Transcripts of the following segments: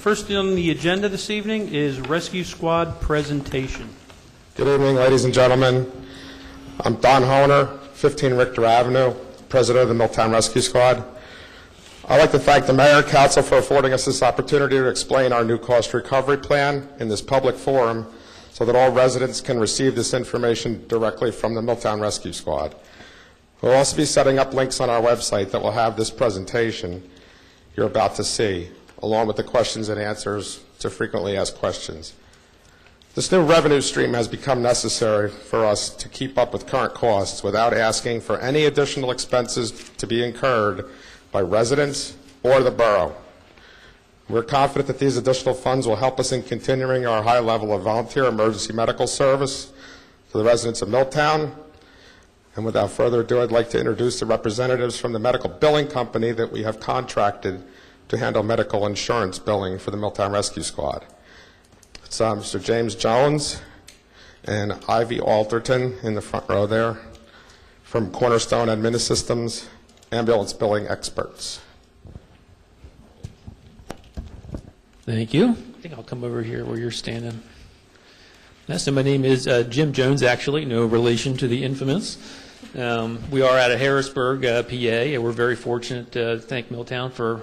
First on the agenda this evening is Rescue Squad presentation. Good evening, ladies and gentlemen. I'm Don Honer, 15 Richter Avenue, President of the Milltown Rescue Squad. I'd like to thank the Mayor and Council for affording us this opportunity to explain our new cost recovery plan in this public forum so that all residents can receive this information directly from the Milltown Rescue Squad. We'll also be setting up links on our website that will have this presentation you're about to see, along with the questions and answers to frequently asked questions. This new revenue stream has become necessary for us to keep up with current costs without asking for any additional expenses to be incurred by residents or the borough. We're confident that these additional funds will help us in continuing our high level of volunteer emergency medical service to the residents of Milltown. And without further ado, I'd like to introduce the representatives from the medical billing company that we have contracted to handle medical insurance billing for the Milltown Rescue Squad. It's Mr. James Jones and Ivy Alderton in the front row there from Cornerstone Admin Systems, ambulance billing experts. Thank you. I think I'll come over here where you're standing. So my name is Jim Jones, actually, no relation to the infamous. We are out of Harrisburg, PA, and we're very fortunate to thank Milltown for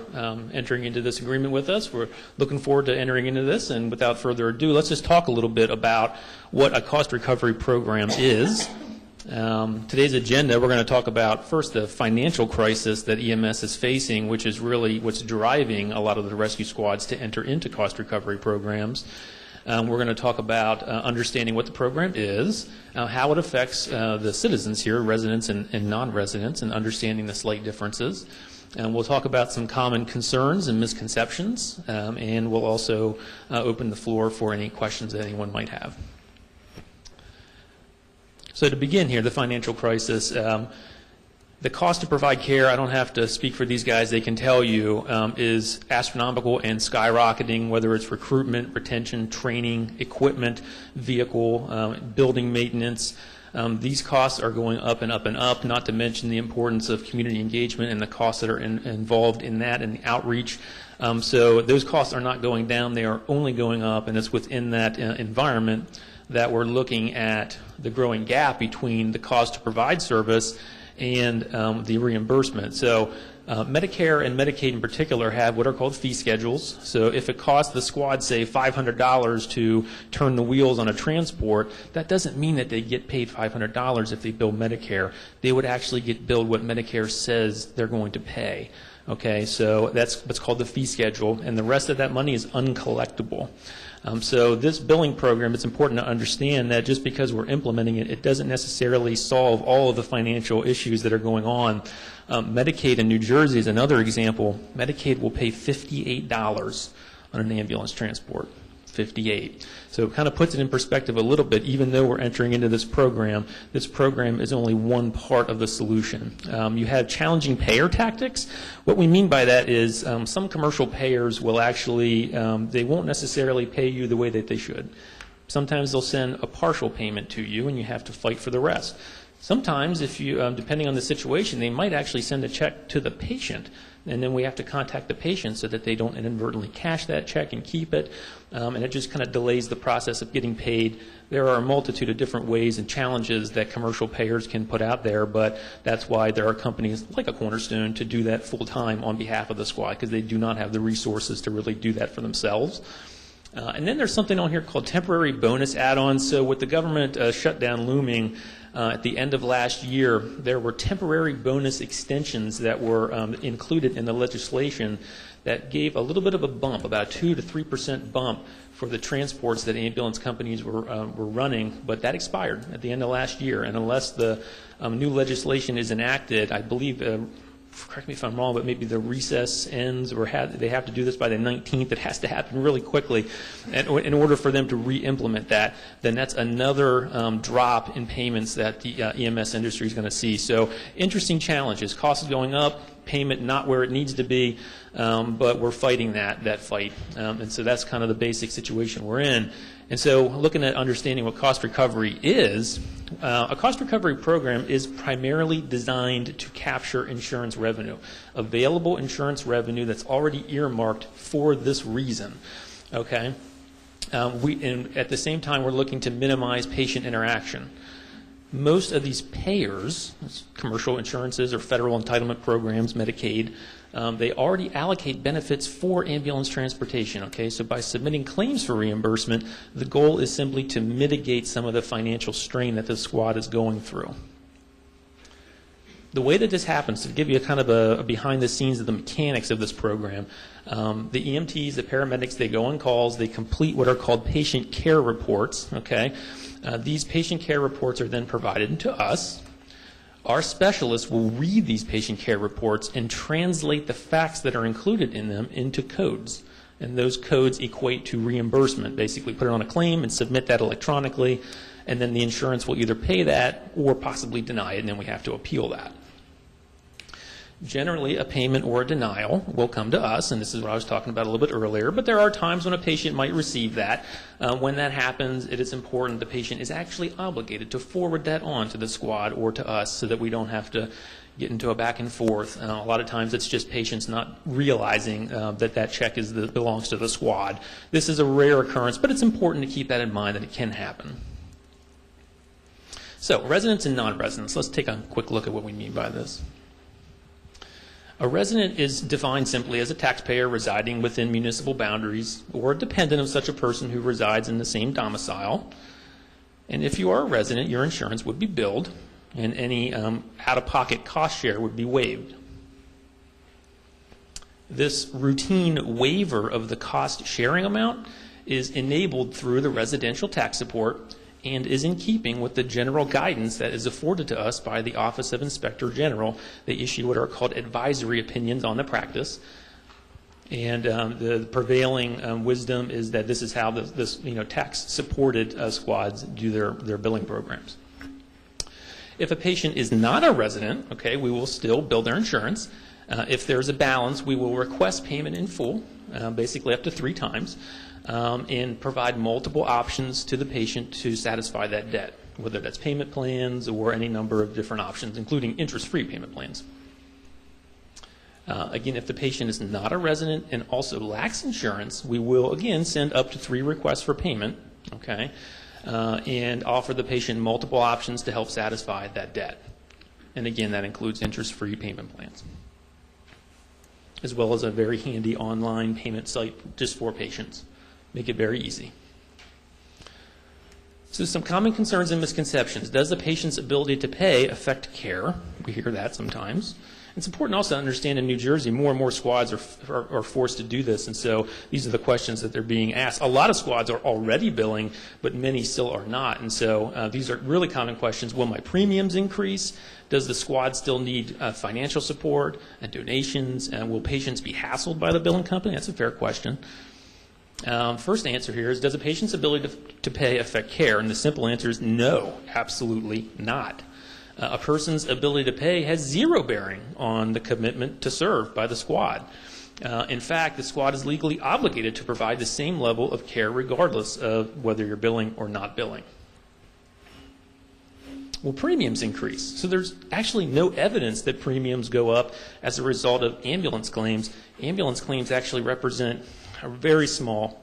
entering into this agreement with us. We're looking forward to entering into this, and without further ado, let's just talk a little bit about what a cost recovery program is. Today's agenda, we're going to talk about first the financial crisis that EMS is facing, which is really what's driving a lot of the rescue squads to enter into cost recovery programs. We're going to talk about understanding what the program is, how it affects the citizens here, residents and non-residents, and understanding the slight differences. And we'll talk about some common concerns and misconceptions, and we'll also open the floor for any questions that anyone might have. So to begin here, the financial crisis. The cost to provide care, I don't have to speak for these guys, they can tell you, is astronomical and skyrocketing, whether it's recruitment, retention, training, equipment, vehicle, building maintenance. These costs are going up and up and up, not to mention the importance of community engagement and the costs that are involved in that and the outreach. So those costs are not going down, they are only going up, and it's within that environment that we're looking at the growing gap between the cost to provide service and the reimbursement. So Medicare and Medicaid in particular have what are called fee schedules. So if it costs the squad, say, $500 to turn the wheels on a transport, that doesn't mean that they get paid $500 if they bill Medicare. They would actually get billed what Medicare says they're going to pay. Okay, so that's what's called the fee schedule, and the rest of that money is uncollectible. So this billing program, it's important to understand that just because we're implementing it, it doesn't necessarily solve all of the financial issues that are going on. Medicaid in New Jersey is another example. Medicaid will pay $58 on an ambulance transport. 58. So it kind of puts it in perspective a little bit. Even though we're entering into this program is only one part of the solution. You have challenging payer tactics. What we mean by that is some commercial payers will actually, they won't necessarily pay you the way that they should. Sometimes they'll send a partial payment to you and you have to fight for the rest. Sometimes, if you, depending on the situation, they might actually send a check to the patient, and then we have to contact the patient so that they don't inadvertently cash that check and keep it, and it just kind of delays the process of getting paid. There are a multitude of different ways and challenges that commercial payers can put out there, but that's why there are companies like a Cornerstone to do that full time on behalf of the squad, because they do not have the resources to really do that for themselves. And then there's something on here called temporary bonus add-ons. So with the government shutdown looming at the end of last year, there were temporary bonus extensions that were included in the legislation that gave a little bit of a bump, about 2 to 3% bump for the transports that ambulance companies were running, but that expired at the end of last year. And unless the new legislation is enacted, I believe correct me if I'm wrong, but maybe the recess ends, or they have to do this by the 19th. It has to happen really quickly in order for them to re-implement that. Then that's another drop in payments that the EMS industry is going to see. So interesting challenges. Costs going up, payment not where it needs to be, but we're fighting that fight. And so that's kind of the basic situation we're in. And so looking at understanding what cost recovery is, A cost recovery program is primarily designed to capture insurance revenue, available insurance revenue that's already earmarked for this reason. Okay? And at the same time, we're looking to minimize patient interaction. Most of these payers, commercial insurances or federal entitlement programs, Medicaid, they already allocate benefits for ambulance transportation. Okay, so by submitting claims for reimbursement, the goal is simply to mitigate some of the financial strain that the squad is going through. The way that this happens, to give you a kind of a behind the scenes of the mechanics of this program, the EMTs, the paramedics, they go on calls, they complete what are called patient care reports. Okay, these patient care reports are then provided to us. Our specialists will read these patient care reports and translate the facts that are included in them into codes. And those codes equate to reimbursement. Basically put it on a claim and submit that electronically, and then the insurance will either pay that or possibly deny it, and then we have to appeal that. Generally, a payment or a denial will come to us, and this is what I was talking about a little bit earlier, but there are times when a patient might receive that. When that happens, it is important the patient is actually obligated to forward that on to the squad or to us so that we don't have to get into a back and forth. A lot of times it's just patients not realizing that that check belongs to the squad. This is a rare occurrence, but it's important to keep that in mind that it can happen. So, residents and non-residents. Let's take a quick look at what we mean by this. A resident is defined simply as a taxpayer residing within municipal boundaries or a dependent of such a person who resides in the same domicile. And if you are a resident, your insurance would be billed and any out-of-pocket cost share would be waived. This routine waiver of the cost sharing amount is enabled through the residential tax support and is in keeping with the general guidance that is afforded to us by the Office of Inspector General. They issue what are called advisory opinions on the practice. And the prevailing wisdom is that this is how this tax-supported squads do their billing programs. If a patient is not a resident, okay, we will still bill their insurance. If there's a balance, we will request payment in full, basically up to 3 times. And provide multiple options to the patient to satisfy that debt, whether that's payment plans or any number of different options, including interest-free payment plans. Again, if the patient is not a resident and also lacks insurance, we will, again, send up to 3 requests for payment, okay, and offer the patient multiple options to help satisfy that debt. And again, that includes interest-free payment plans, as well as a very handy online payment site just for patients. Make it very easy. So some common concerns and misconceptions. Does the patient's ability to pay affect care? We hear that sometimes. It's important also to understand in New Jersey, more and more squads are forced to do this, and so these are the questions that they're being asked. A lot of squads are already billing, but many still are not, and so these are really common questions. Will my premiums increase? Does the squad still need financial support and donations? And will patients be hassled by the billing company? That's a fair question. First answer here is, does a patient's ability to pay affect care? And the simple answer is no, absolutely not. A person's ability to pay has 0 bearing on the commitment to serve by the squad. In fact, the squad is legally obligated to provide the same level of care regardless of whether you're billing or not billing. Will premiums increase? So there's actually no evidence that premiums go up as a result of ambulance claims. Ambulance claims actually represent a very small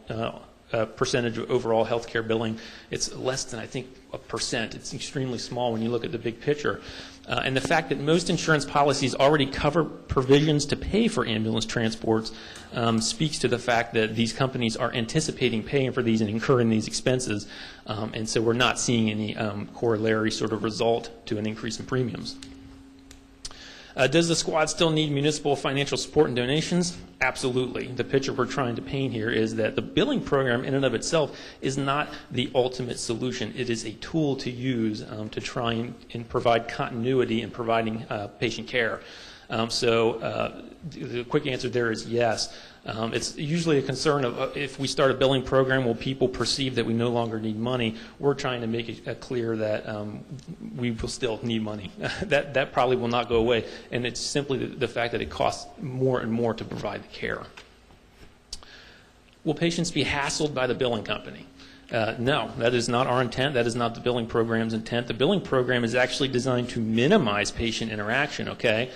percentage of overall healthcare billing. It's less than, I think, 1%. It's extremely small when you look at the big picture. And the fact that most insurance policies already cover provisions to pay for ambulance transports speaks to the fact that these companies are anticipating paying for these and incurring these expenses. And so we're not seeing any corollary sort of result to an increase in premiums. Does the squad still need municipal financial support and donations? Absolutely. The picture we're trying to paint here is that the billing program in and of itself is not the ultimate solution. It is a tool to use to try and provide continuity in providing patient care. So the quick answer there is yes. It's usually a concern of if we start a billing program, will people perceive that we no longer need money? We're trying to make it clear that we will still need money. that probably will not go away, and it's simply the fact that it costs more and more to provide the care. Will patients be hassled by the billing company? No, that is not our intent. That is not the billing program's intent. The billing program is actually designed to minimize patient interaction, okay?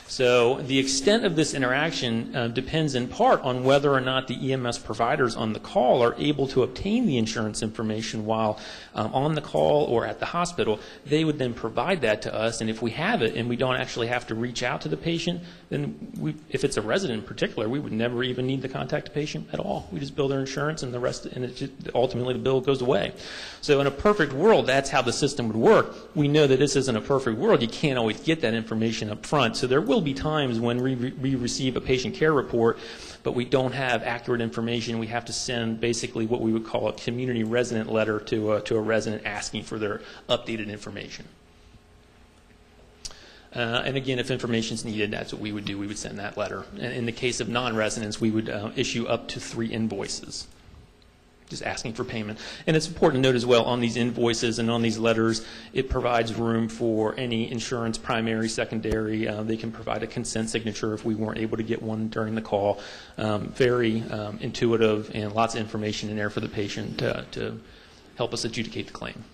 So the extent of this interaction depends in part on whether or not the EMS providers on the call are able to obtain the insurance information while on the call or at the hospital. They would then provide that to us, and if we have it and we don't actually have to reach out to the patient, then if it's a resident in particular, we would never even need to contact the patient at all. We just bill their insurance and the rest, and ultimately the bill goes away. So in a perfect world, that's how the system would work. We know that this isn't a perfect world. You can't always get that information up front. So there will be times when we receive a patient care report, but we don't have accurate information. We have to send basically what we would call a community resident letter to a resident asking for their updated information. And again, if information is needed, that's what we would do. We would send that letter. And in the case of non-residents, we would issue up to 3 invoices, just asking for payment. And it's important to note as well, on these invoices and on these letters, it provides room for any insurance, primary, secondary. They can provide a consent signature if we weren't able to get one during the call. Very intuitive, and lots of information in there for the patient to help us adjudicate the claim.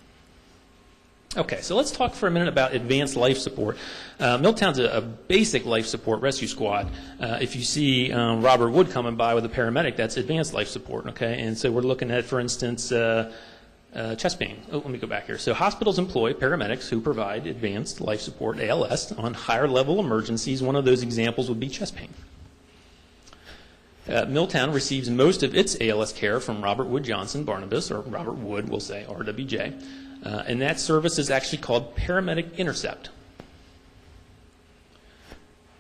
Okay, so let's talk for a minute about advanced life support. Milltown's a basic life support rescue squad. If you see Robert Wood coming by with a paramedic, that's advanced life support, okay? And so we're looking at, for instance, chest pain. Oh, let me go back here. So hospitals employ paramedics who provide advanced life support, ALS, on higher level emergencies. One of those examples would be chest pain. Milltown receives most of its ALS care from Robert Wood Johnson Barnabas, or Robert Wood, we'll say, RWJ. And that service is actually called Paramedic Intercept.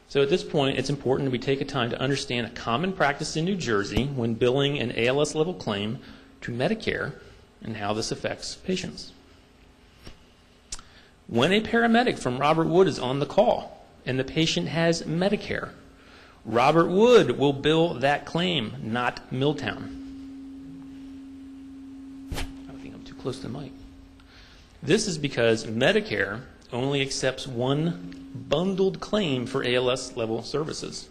So at this point, it's important that we take a time to understand a common practice in New Jersey when billing an ALS level claim to Medicare and how this affects patients. When a paramedic from Robert Wood is on the call and the patient has Medicare, Robert Wood will bill that claim, not Milltown. I think I'm too close to the mic. This is because Medicare only accepts one bundled claim for ALS level services.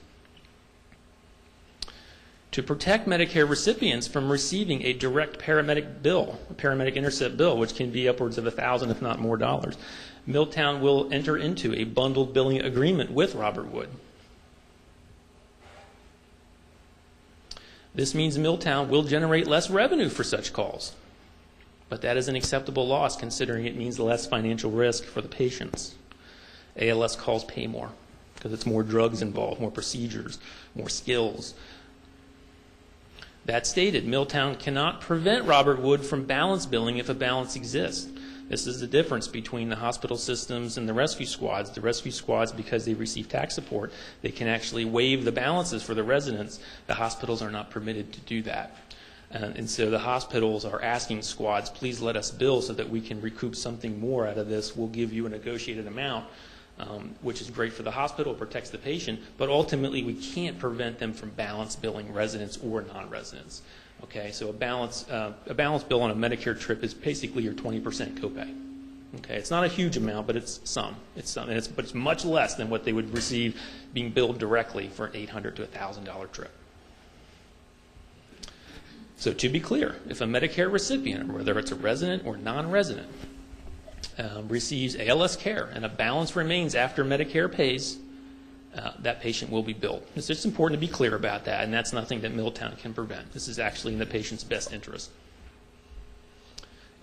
To protect Medicare recipients from receiving a direct paramedic bill, a paramedic intercept bill, which can be upwards of $1,000 if not more dollars, Milltown will enter into a bundled billing agreement with Robert Wood. This means Milltown will generate less revenue for such calls. But that is an acceptable loss considering it means less financial risk for the patients. ALS calls pay more because it's more drugs involved, more procedures, more skills. That stated, Milltown cannot prevent Robert Wood from balance billing if a balance exists. This is the difference between the hospital systems and the rescue squads. The rescue squads, because they receive tax support, they can actually waive the balances for the residents. The hospitals are not permitted to do that. And so the hospitals are asking squads, please let us bill so that we can recoup something more out of this. We'll give you a negotiated amount, which is great for the hospital, protects the patient, but ultimately we can't prevent them from balance billing residents or non-residents. Okay, so a balance bill on a Medicare trip is basically your 20% copay. Okay, it's not a huge amount, but it's some. But it's much less than what they would receive being billed directly for an $800 to $1,000 trip. So to be clear, if a Medicare recipient, whether it's a resident or non-resident, receives ALS care and a balance remains after Medicare pays, that patient will be billed. It's just important to be clear about that, and that's nothing that Milltown can prevent. This is actually in the patient's best interest.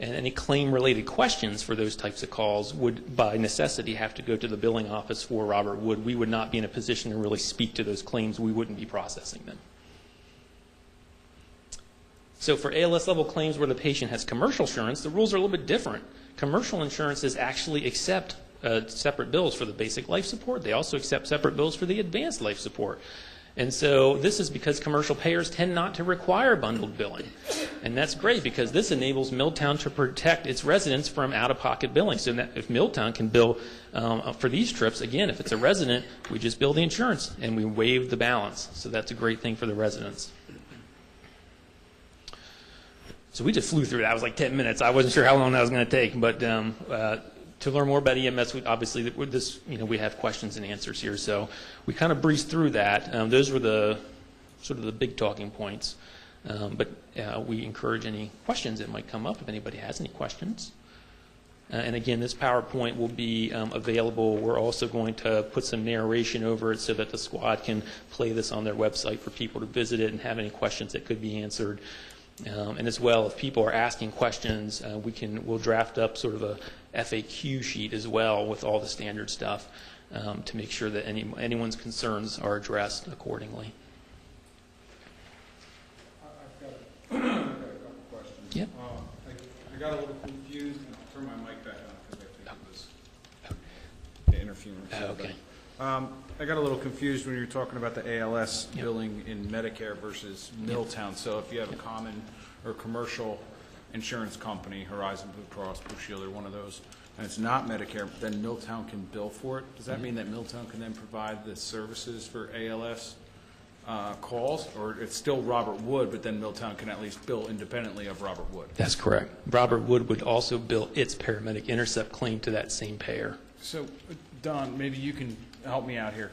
And any claim-related questions for those types of calls would, by necessity, have to go to the billing office for Robert Wood. We would not be in a position to really speak to those claims. We wouldn't be processing them. So for ALS level claims where the patient has commercial insurance, the rules are a little bit different. Commercial insurances actually accept separate bills for the basic life support. They also accept separate bills for the advanced life support. And so this is because commercial payers tend not to require bundled billing. And that's great because this enables Milltown to protect its residents from out-of-pocket billing. So that if Milltown can bill for these trips, again, if it's a resident, we just bill the insurance and we waive the balance. So that's a great thing for the residents. So we just flew through that. It was like 10 minutes. I wasn't sure how long that was going to take, but to learn more about EMS, obviously we have questions and answers here. So we kind of breezed through that. Those were the sort of the big talking points. But we encourage any questions that might come up if anybody has any questions. And again, this PowerPoint will be available. We're also going to put some narration over it so that the squad can play this on their website for people to visit it and have any questions that could be answered. And as well, if people are asking questions, we'll draft up sort of a FAQ sheet as well with all the standard stuff to make sure that anyone's concerns are addressed accordingly. I've got a couple questions. Yep. I got a little confused, and I'll turn my mic back on because I think it was interference. Okay. I got a little confused when you were talking about the ALS billing in Medicare versus Milltown. So if you have a common or commercial insurance company, Horizon Blue Cross, Blue Shield, or one of those, and it's not Medicare, then Milltown can bill for it. Does that mean that Milltown can then provide the services for ALS calls, or it's still Robert Wood, but then Milltown can at least bill independently of Robert Wood? That's correct. Robert Wood would also bill its paramedic intercept claim to that same payer. So, Don, maybe you can help me out here.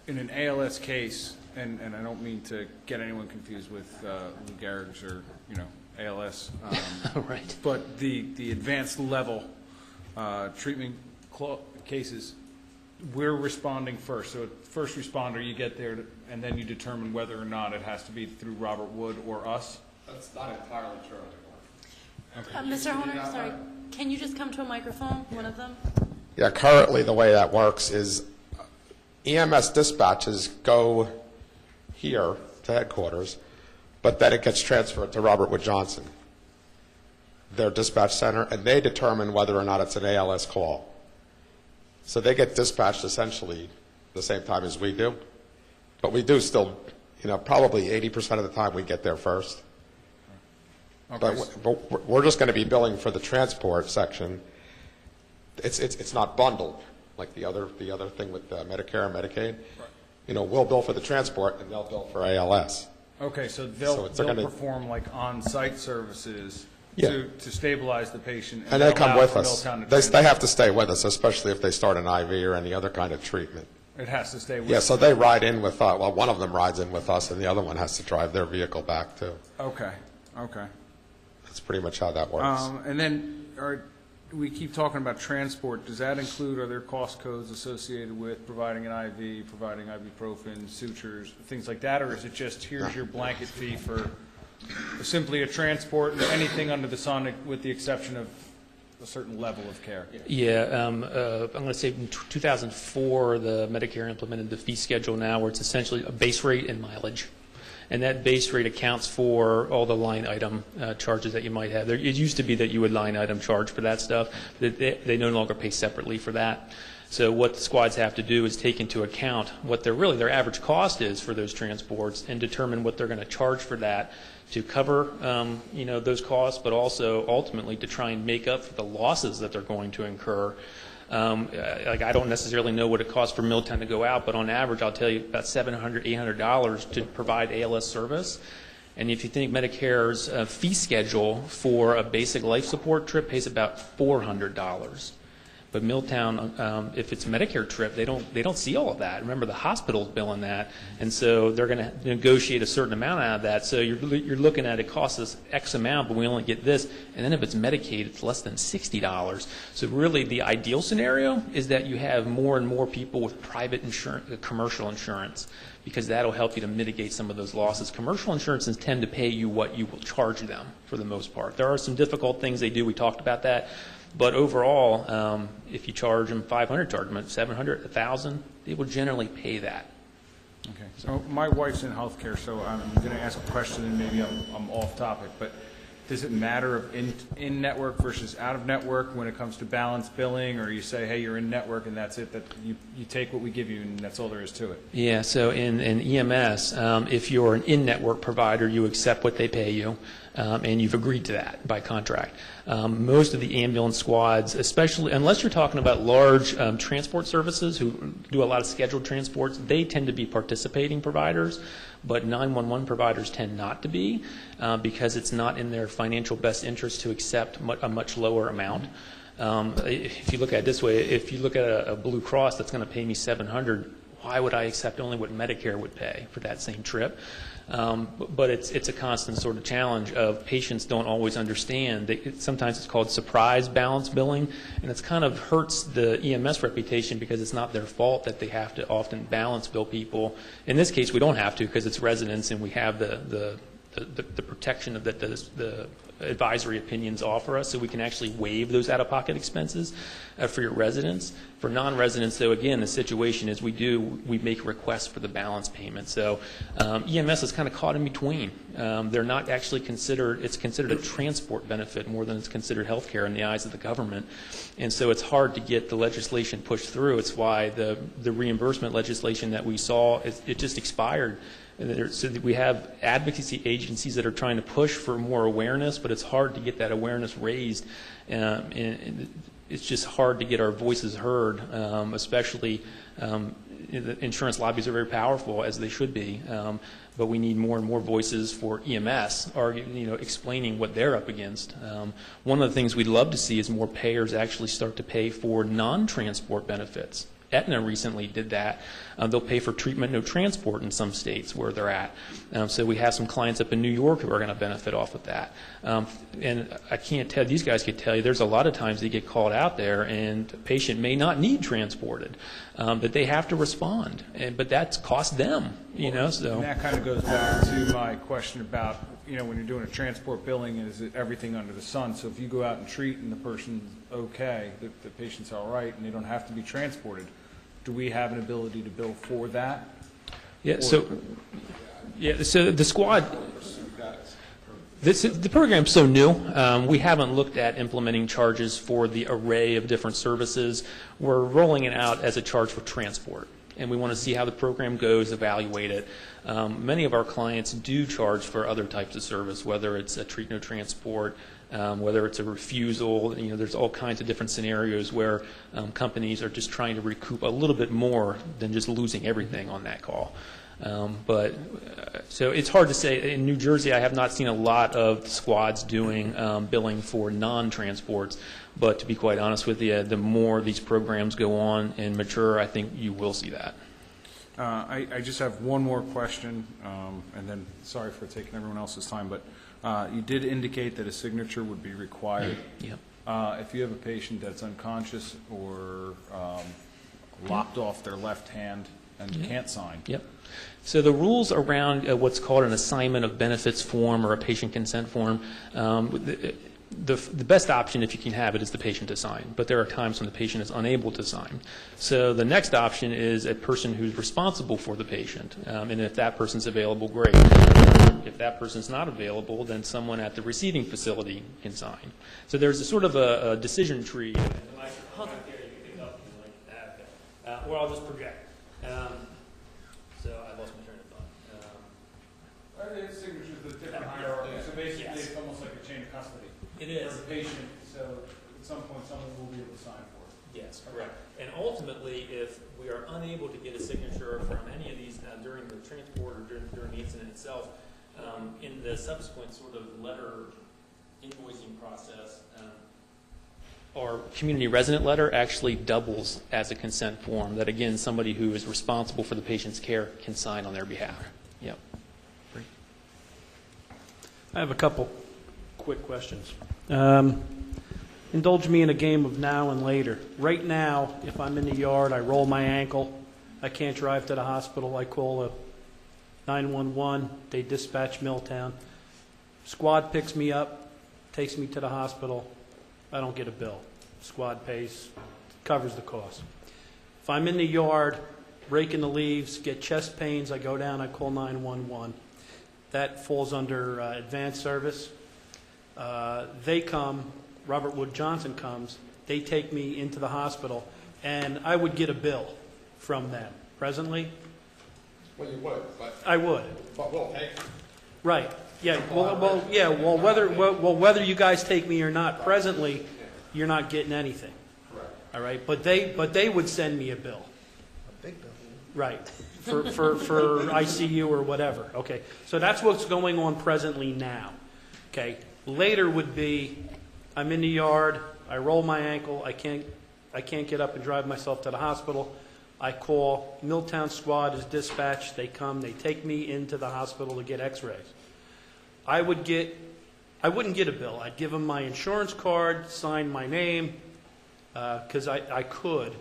In an ALS case, and I don't mean to get anyone confused with Lou Gehrig's or, ALS, Right. but the advanced level treatment cases, we're responding first. So first responder, you get there, and then you determine whether or not it has to be through Robert Wood or us? That's not entirely true. Mr. Horner, sorry, can you just come to a microphone, one of them? Yeah, currently the way that works is EMS dispatches go here to headquarters, but then it gets transferred to Robert Wood Johnson, their dispatch center, and they determine whether or not it's an ALS call. So they get dispatched essentially the same time as we do, but we do still, probably 80% of the time we get there first. Okay. But we're just going to be billing for the transport section. It's not bundled like the other thing with Medicare and Medicaid. Right. We'll bill for the transport and they'll bill for ALS. Okay, so they'll perform like on-site services to stabilize the patient, and they come with us. They have to stay with us, especially if they start an IV or any other kind of treatment. It has to stay with us. Yeah, so they ride in with us. Well, one of them rides in with us, and the other one has to drive their vehicle back too. Okay. That's pretty much how that works. And then we keep talking about transport. Does that include, are there cost codes associated with providing an IV, providing ibuprofen, sutures, things like that, or is it just here's your blanket fee for simply a transport and anything under the sun with the exception of a certain level of care? Yeah, I'm going to say in 2004, the Medicare implemented the fee schedule now where it's essentially a base rate and mileage. And that base rate accounts for all the line item charges that you might have. It used to be that you would line item charge for that stuff. They no longer pay separately for that. So what the squads have to do is take into account what their average cost is for those transports and determine what they're going to charge for that to cover those costs, but also ultimately to try and make up for the losses that they're going to incur. I don't necessarily know what it costs for Milltown to go out, but on average, I'll tell you about $700, $800 to provide ALS service. And if you think Medicare's fee schedule for a basic life support trip pays about $400. But Milltown, if it's a Medicare trip, they don't see all of that. Remember, the hospital's billing that, and so they're going to negotiate a certain amount out of that. So you're looking at it costs us X amount, but we only get this. And then if it's Medicaid, it's less than $60. So really, the ideal scenario is that you have more and more people with private insurance, commercial insurance, because that'll help you to mitigate some of those losses. Commercial insurances tend to pay you what you will charge them for the most part. There are some difficult things they do. We talked about that. But overall, if you charge them $500, charge them $700, $1,000, they will generally pay that. Okay. So my wife's in healthcare, so I'm going to ask a question, and maybe I'm off topic. But does it matter of in network versus out of network when it comes to balance billing, or you say, hey, you're in network and that's it, that you take what we give you and that's all there is to it? Yeah. So in EMS, if you're an in-network provider, you accept what they pay you. And you've agreed to that by contract. Most of the ambulance squads, especially unless you're talking about large transport services who do a lot of scheduled transports, they tend to be participating providers, but 911 providers tend not to be because it's not in their financial best interest to accept a much lower amount. If you look at it this way, if you look at a Blue Cross that's going to pay me $700, why would I accept only what Medicare would pay for that same trip? But it's a constant sort of challenge of patients don't always understand. Sometimes it's called surprise balance billing, and it's kind of hurts the EMS reputation because it's not their fault that they have to often balance bill people. In this case, we don't have to because it's residents and we have the protection of that the advisory opinions offer us, so we can actually waive those out-of-pocket expenses for your residents. For non-residents, though, again, the situation is we make requests for the balance payment. So EMS is kind of caught in between. They're not actually considered, it's considered a transport benefit more than it's considered health care in the eyes of the government. And so it's hard to get the legislation pushed through. It's why the reimbursement legislation that we saw, it just expired. So we have advocacy agencies that are trying to push for more awareness, but it's hard to get that awareness raised. And it's just hard to get our voices heard, especially the insurance lobbies are very powerful, as they should be. But we need more and more voices for EMS, explaining what they're up against. One of the things we'd love to see is more payers actually start to pay for non-transport benefits. Aetna recently did that. They'll pay for treatment, no transport in some states where they're at. So we have some clients up in New York who are going to benefit off of that. And I can't tell, these guys could tell you, there's a lot of times they get called out there and a patient may not need transported, but they have to respond. But that's cost them, so. And that kind of goes back to my question about, when you're doing a transport billing, is it everything under the sun? So if you go out and treat and the person's okay, the patient's all right, and they don't have to be transported, do we have an ability to bill for that? Yeah, so the squad, the program's so new, we haven't looked at implementing charges for the array of different services. We're rolling it out as a charge for transport, and we want to see how the program goes, evaluate it. Many of our clients do charge for other types of service, whether it's a treat no transport, whether it's a refusal. There's all kinds of different scenarios where companies are just trying to recoup a little bit more than just losing everything on that call. So it's hard to say. In New Jersey, I have not seen a lot of squads doing billing for non-transports, but to be quite honest with you, the more these programs go on and mature, I think you will see that. I just have one more question, and then sorry for taking everyone else's time, but you did indicate that a signature would be required. Yep. If you have a patient that's unconscious or lopped off their left hand and can't sign. Yep. So the rules around what's called an assignment of benefits form or a patient consent form, the best option, if you can have it, is the patient to sign. But there are times when the patient is unable to sign. So the next option is a person who's responsible for the patient. And if that person's available, great. If that person's not available, then someone at the receiving facility can sign. So there's a sort of a decision tree. Or I'll just project. So I lost my train of thought. It's signatures with different hierarchy. So basically, it's almost like a chain of custody. It is. For the patient, so at some point, someone will be able to sign for it. Yes, correct. And ultimately, if we are unable to get a signature from any of these during the transport or during the incident itself, in the subsequent sort of letter invoicing process, our community resident letter actually doubles as a consent form that, again, somebody who is responsible for the patient's care can sign on their behalf. Yep. I have a couple quick questions. Indulge me in a game of now and later. Right now, if I'm in the yard, I roll my ankle, I can't drive to the hospital, I call a 911, they dispatch Milltown. Squad picks me up, takes me to the hospital, I don't get a bill. Squad pays, covers the cost. If I'm in the yard, raking the leaves, get chest pains, I go down, I call 911. That falls under advanced service. They come, Robert Wood Johnson comes, they take me into the hospital, and I would get a bill from them. Presently? Well, you would, but. I would. But we'll take it. Right. Yeah. Well, whether you guys take me or not, presently, you're not getting anything. Correct. All right. But they would send me a bill. A big bill. Right. For ICU or whatever. Okay. So that's what's going on presently now. Okay. Later would be, I'm in the yard, I roll my ankle, I can't get up and drive myself to the hospital. I call, Milltown squad is dispatched, they come, they take me into the hospital to get x-rays. I wouldn't get a bill. I'd give them my insurance card, sign my name, because I could.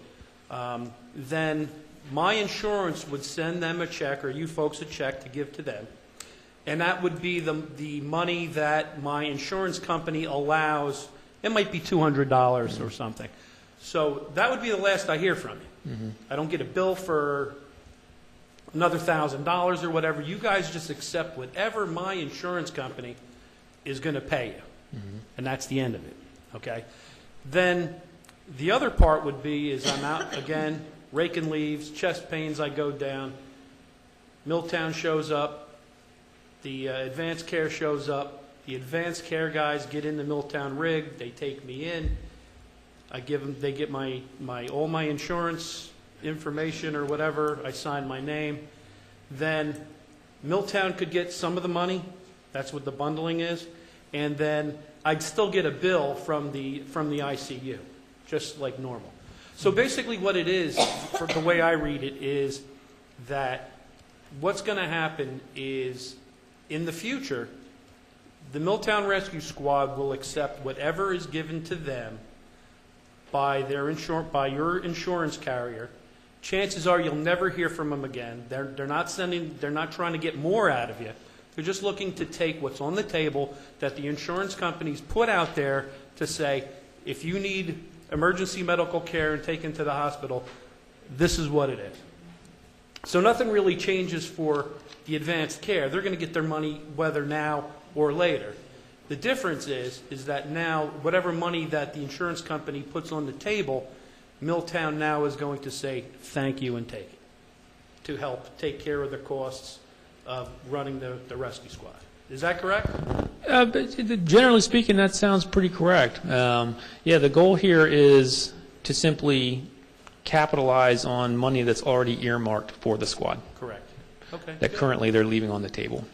Then my insurance would send them a check, or you folks a check to give to them. And that would be the money that my insurance company allows. It might be $200 or something. So that would be the last I hear from you. I don't get a bill for another $1,000 or whatever. You guys just accept whatever my insurance company is going to pay you. And that's the end of it, okay? Then the other part would be is I'm out, again, raking leaves, chest pains, I go down. Milltown shows up. The advanced care shows up. The advanced care guys get in the Milltown rig. They take me in. I give them, they get all my insurance information or whatever. I sign my name. Then Milltown could get some of the money. That's what the bundling is. And then I'd still get a bill from the ICU, just like normal. So basically what it is, for the way I read it, is that what's going to happen is in the future, the Milltown Rescue Squad will accept whatever is given to them by your insurance carrier. Chances are you'll never hear from them again. They're not trying to get more out of you. They're just looking to take what's on the table that the insurance companies put out there to say, if you need emergency medical care and taken to the hospital, this is what it is. So nothing really changes for the advanced care. They're going to get their money whether now or later. The difference is that now, whatever money that the insurance company puts on the table, Milltown now is going to say thank you and take it to help take care of the costs of running the rescue squad. Is that correct? But generally speaking, that sounds pretty correct. Yeah, the goal here is to simply capitalize on money that's already earmarked for the squad. Correct. Okay. That currently they're leaving on the table.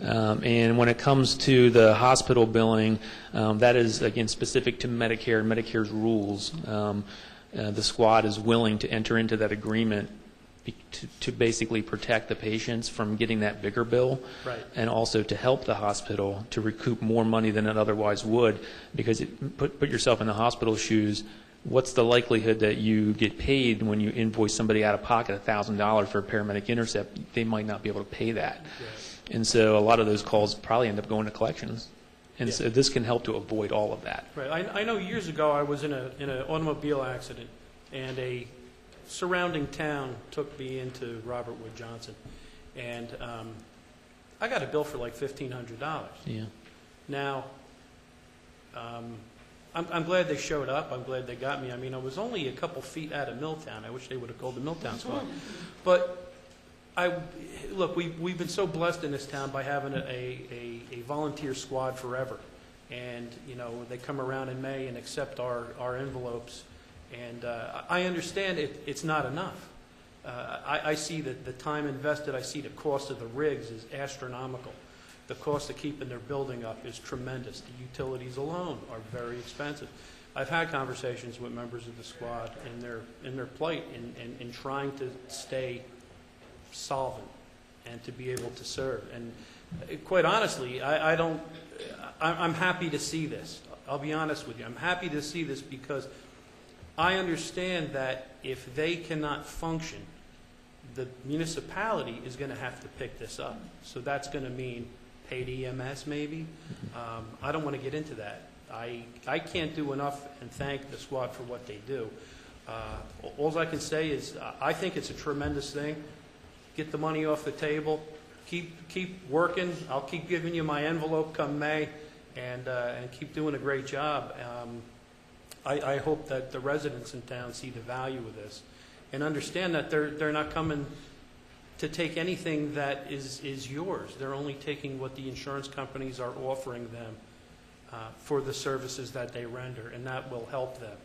And when it comes to the hospital billing, that is, again, specific to Medicare and Medicare's rules. The squad is willing to enter into that agreement to basically protect the patients from getting that bigger bill, Right. and also to help the hospital to recoup more money than it otherwise would, because put yourself in the hospital's shoes. What's the likelihood that you get paid when you invoice somebody out of pocket $1,000 for a paramedic intercept? They might not be able to pay that. Yeah. And so a lot of those calls probably end up going to collections. And Yeah. so this can help to avoid all of that. Right. I know years ago I was in an automobile accident, and a surrounding town took me into Robert Wood Johnson, and I got a bill for like $1,500. Yeah. Now, I'm glad they showed up. I'm glad they got me. I mean, I was only a couple feet out of Milltown. I wish they would have called the Milltown squad. But look, we've been so blessed in this town by having a volunteer squad forever. And, you know, they come around in May and accept our envelopes. And I understand it's not enough. I see that the time invested, I see the cost of the rigs is astronomical. The cost of keeping their building up is tremendous. The utilities alone are very expensive. I've had conversations with members of the squad in their plight in trying to stay solvent and to be able to serve. And quite honestly, I'm happy to see this. I'll be honest with you. I'm happy to see this because I understand that if they cannot function, the municipality is going to have to pick this up. So that's going to mean paid EMS maybe. I don't want to get into that. I can't do enough and thank the squad for what they do. All I can say is I think it's a tremendous thing. Get the money off the table. Keep working. I'll keep giving you my envelope come May, and keep doing a great job. I hope that the residents in town see the value of this and understand that they're not coming to take anything that is yours. They're only taking what the insurance companies are offering them for the services that they render, and that will help them.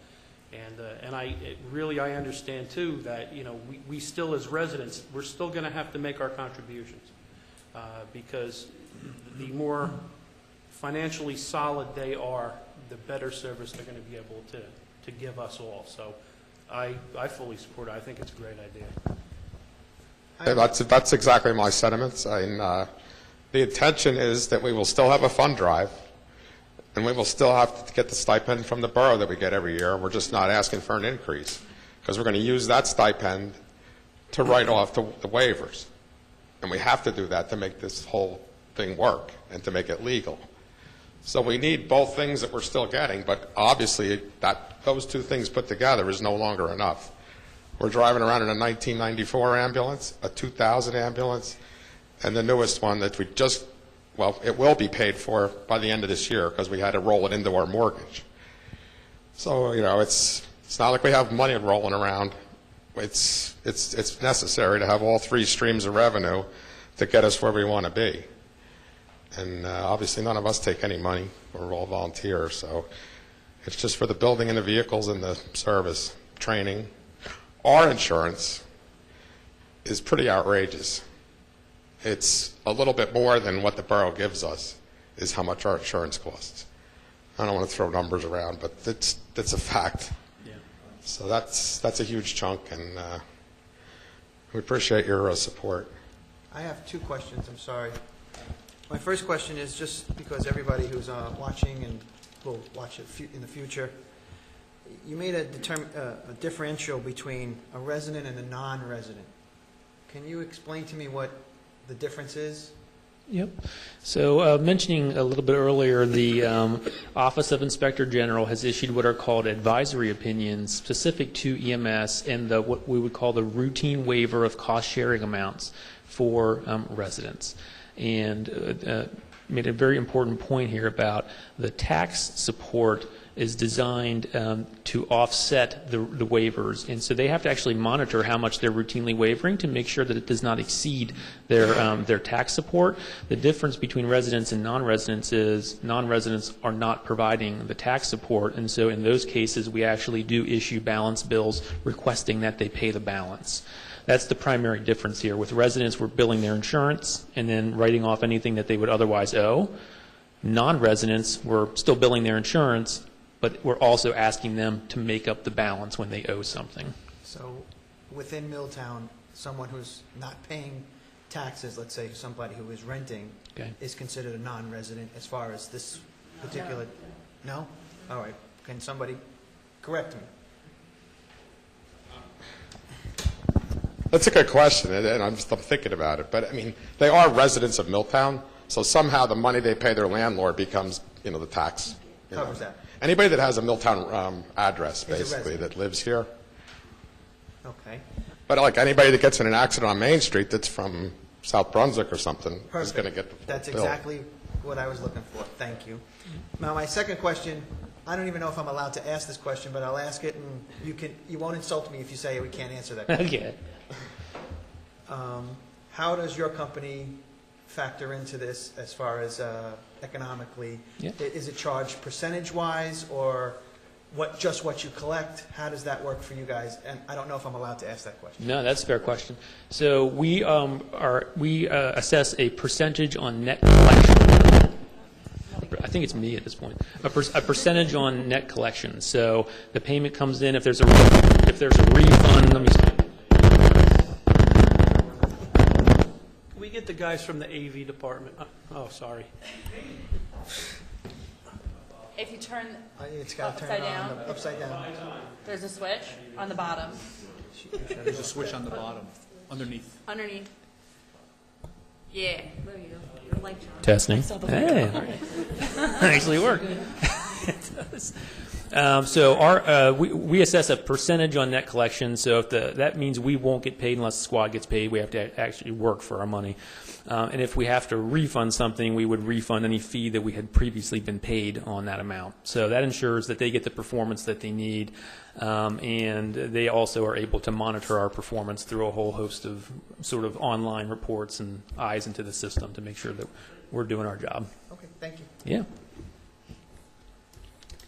And I understand too that, you know, we still as residents, we're still going to have to make our contributions because the more financially solid they are, the better service they're going to be able to give us all. So I fully support it. I think it's a great idea. That's exactly my sentiments. The intention is that we will still have a fund drive, and we will still have to get the stipend from the borough that we get every year. We're just not asking for an increase, because we're going to use that stipend to write off the waivers. And we have to do that to make this whole thing work and to make it legal. So we need both things that we're still getting, but obviously those two things put together is no longer enough. We're driving around in a 1994 ambulance, a 2000 ambulance, and the newest one that we just, well, it will be paid for by the end of this year because we had to roll it into our mortgage. So, you know, it's not like we have money rolling around. It's necessary to have all three streams of revenue to get us where we want to be. And obviously none of us take any money. We're all volunteers, so it's just for the building and the vehicles and the service, training. Our insurance is pretty outrageous. It's a little bit more than what the borough gives us is how much our insurance costs. I don't want to throw numbers around, but it's a fact. Yeah. So that's a huge chunk, and we appreciate your support. I have two questions, I'm sorry. My first question is just because everybody who's watching and will watch it in the future, you made a differential between a resident and a non-resident. Can you explain to me what the difference is? Yep. So mentioning a little bit earlier, the Office of Inspector General has issued what are called advisory opinions specific to EMS and what we would call the routine waiver of cost-sharing amounts for residents. And made a very important point here about the tax support is designed to offset the waivers, and so they have to actually monitor how much they're routinely waivering to make sure that it does not exceed their tax support. The difference between residents and non-residents is non-residents are not providing the tax support, and so in those cases we actually do issue balance bills requesting that they pay the balance. That's the primary difference here. With residents, we're billing their insurance and then writing off anything that they would otherwise owe. Non-residents, we're still billing their insurance, but we're also asking them to make up the balance when they owe something. So within Milltown, someone who's not paying taxes, let's say somebody who is renting, Okay. is considered a non-resident as far as this particular... No? All right. Can somebody correct me? That's a good question, and I'm thinking about it. But I mean, they are residents of Milltown, so somehow the money they pay their landlord becomes, you know, the tax. Covers that. Anybody that has a Milltown address, Is a basically, resident. that lives here. Okay. But like anybody that gets in an accident on Main Street that's from South Brunswick or something is Perfect. going to get the full That's bill. exactly what I was looking for. Thank you. Now, my second question, I don't even know if I'm allowed to ask this question, but I'll ask it, and you won't insult me if you say we can't answer that question. Okay. How does your company factor into this as far as economically? Yeah. Is it charged percentage-wise, or just what you collect? How does that work for you guys? And I don't know if I'm allowed to ask that question. No, that's a fair question. So we assess a percentage on net collection. I think it's me at this point. A percentage on net collection. So the payment comes in if there's a refund. Let me see. Can we get the guys from the AV department? Oh, sorry. If you turn It's got to turn Upside it on down? upside down. there's a switch on the bottom, There's a switch on the bottom, underneath. underneath. Yeah, there you go. Your light on. Testing. I saw the Hey, light. actually worked. It does. So we assess a percentage on net collection. So if that means we won't get paid unless the squad gets paid. We have to actually work for our money. And if we have to refund something, we would refund any fee that we had previously been paid on that amount. So that ensures that they get the performance that they need, and they also are able to monitor our performance through a whole host of sort of online reports and eyes into the system to make sure that we're doing our job. Okay, thank you. Yeah.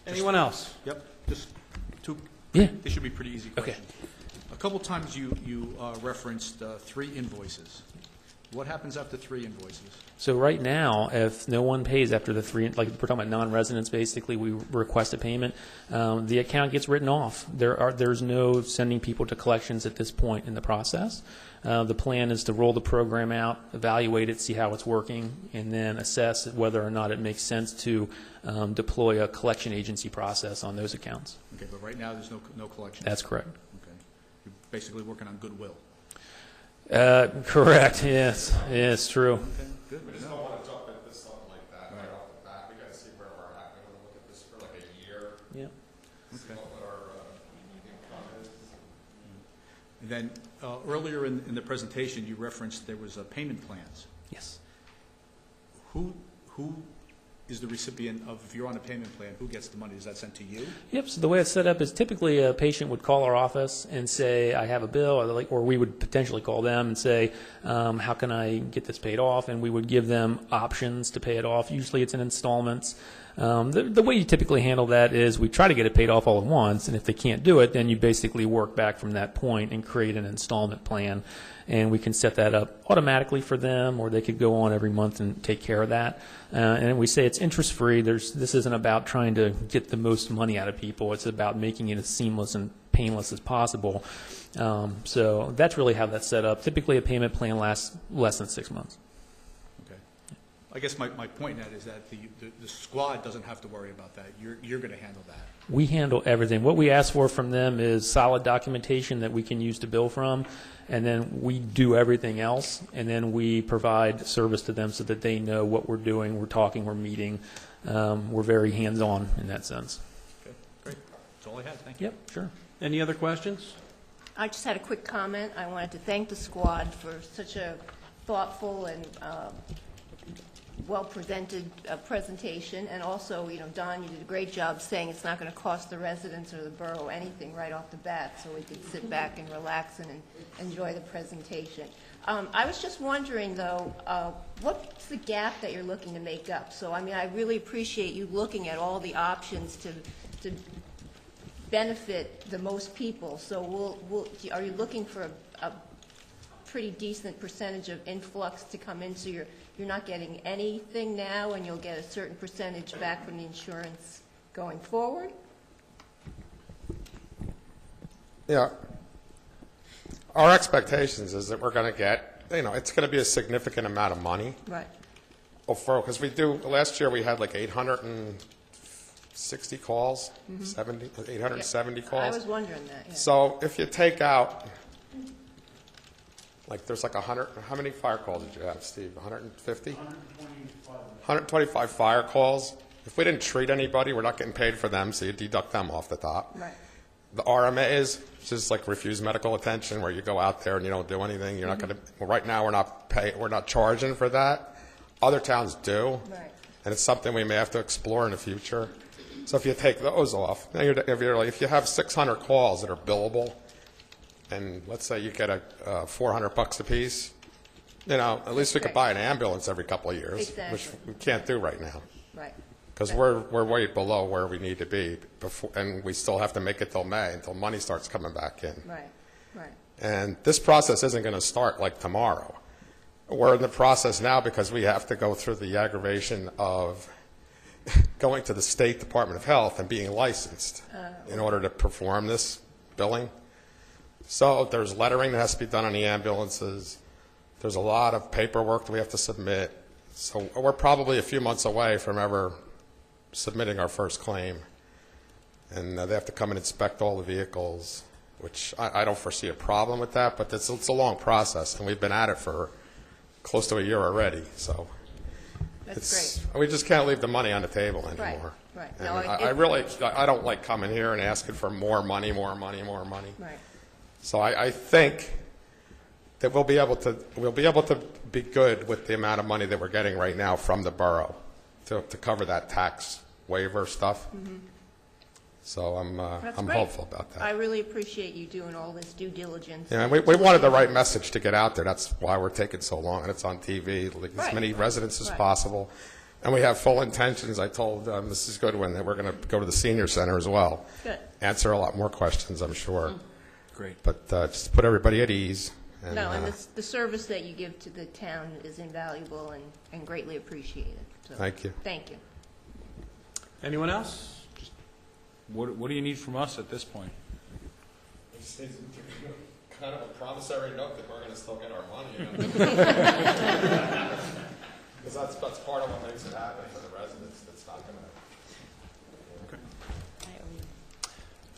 Anyone else? Yep, just two. Yeah. They should be pretty easy Okay. questions. A couple times you referenced 3 invoices. What happens after 3 invoices? So right now, if no one pays after the 3, like we're talking about non-residents, basically, we request a payment, the account gets written off. There's no sending people to collections at this point in the process. The plan is to roll the program out, evaluate it, see how it's working, and then assess whether or not it makes sense to deploy a collection agency process on those accounts. Okay, but right now, there's no collection? That's correct. Okay. You're basically working on goodwill? Correct, yes, it's true. Okay, good. We just don't want to jump into something like that right off the bat. We got to see where we're at. We want to look at this for like a year. Yeah. See what our income is. And then, earlier in the presentation, you referenced there was payment plans. Yes. Who is the recipient of, if you're on a payment plan, who gets the money? Is that sent to you? Yep, so the way it's set up is typically a patient would call our office and say, I have a bill, or we would potentially call them and say, how can I get this paid off? And we would give them options to pay it off. Usually it's in installments. The way you typically handle that is we try to get it paid off all at once, and if they can't do it, then you basically work back from that point and create an installment plan. And we can set that up automatically for them, or they could go on every month and take care of that. And we say it's interest-free. This isn't about trying to get the most money out of people. It's about making it as seamless and painless as possible. So that's really how that's set up. Typically, a payment plan lasts less than 6 months. Okay. I guess my point in that is that the squad doesn't have to worry about that. You're going to handle that. We handle everything. What we ask for from them is solid documentation that we can use to bill from, and then we do everything else, and then we provide service to them so that they know what we're doing, we're talking, we're meeting. We're very hands-on in that sense. Okay, great. That's all I had. Thank you. Yep, sure. Any other questions? I just had a quick comment. I wanted to thank the squad for such a thoughtful and well-presented presentation, and also, Don, you did a great job saying it's not going to cost the residents or the borough anything right off the bat, so we could sit back and relax and enjoy the presentation. I was just wondering, though, what's the gap that you're looking to make up? So, I really appreciate you looking at all the options to benefit the most people. So, are you looking for a pretty decent percentage of influx to come in, so you're not getting anything now and you'll get a certain percentage back from the insurance going forward? Yeah. Our expectations is that we're going to get, it's going to be a significant amount of money. Right. Because last year we had like 860 calls, 870 calls. I was wondering that, yeah. So if you take out, there's 100, how many fire calls did you have, Steve? 150? 125 fire calls. If we didn't treat anybody, we're not getting paid for them, so you deduct them off the top. Right. The RMAs, just like refuse medical attention, where you go out there and you don't do anything. You're not going to. Well, right now we're not charging for that. Other towns do, Right. and it's something we may have to explore in the future. So if you take those off, now if you have 600 calls that are billable, and let's say you get $400 a piece, at least we could buy an ambulance every couple of years, Exactly. which we can't do right now. Right. Because we're way below where we need to be, and we still have to make it till May, until money starts coming back in. Right. Right. And this process isn't going to start like tomorrow. We're in the process now because we have to go through the aggravation of going to the State Department of Health and being licensed in order to perform this billing. So there's lettering that has to be done on the ambulances. There's a lot of paperwork that we have to submit. So we're probably a few months away from ever submitting our first claim. And they have to come and inspect all the vehicles, which I don't foresee a problem with that, but it's a long process, and we've been at it for close to a year already. So That's great. we just can't leave the money on the table anymore. Right. And No, I don't like coming here and asking for more money. Right. So I think that we'll be able to be good with the amount of money that we're getting right now from the borough to cover that tax waiver stuff. Mm-hmm. So That's I'm great. hopeful about that. I really appreciate you doing all this due diligence. Yeah, and we wanted the right message to get out there. That's why we're taking so long, and it's on TV, like as Right. many residents as Right. possible. And we have full intentions. I told Mrs. Goodwin that we're going to go to the senior center as well. Good. Answer a lot more questions, I'm sure. Great. But just put everybody at ease, And, No, and the service that you give to the town is invaluable and greatly appreciated. So, Thank you. Thank you. Anyone else? What do you need from us at this point? It's kind of a promissory note that we're going to still get our money. Because that's part of what makes it happen for the residents. That's not going to.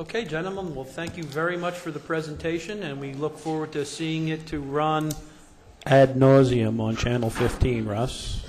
Okay, gentlemen, well, thank you very much for the presentation, and we look forward to seeing it to run ad nauseum on Channel 15, Russ.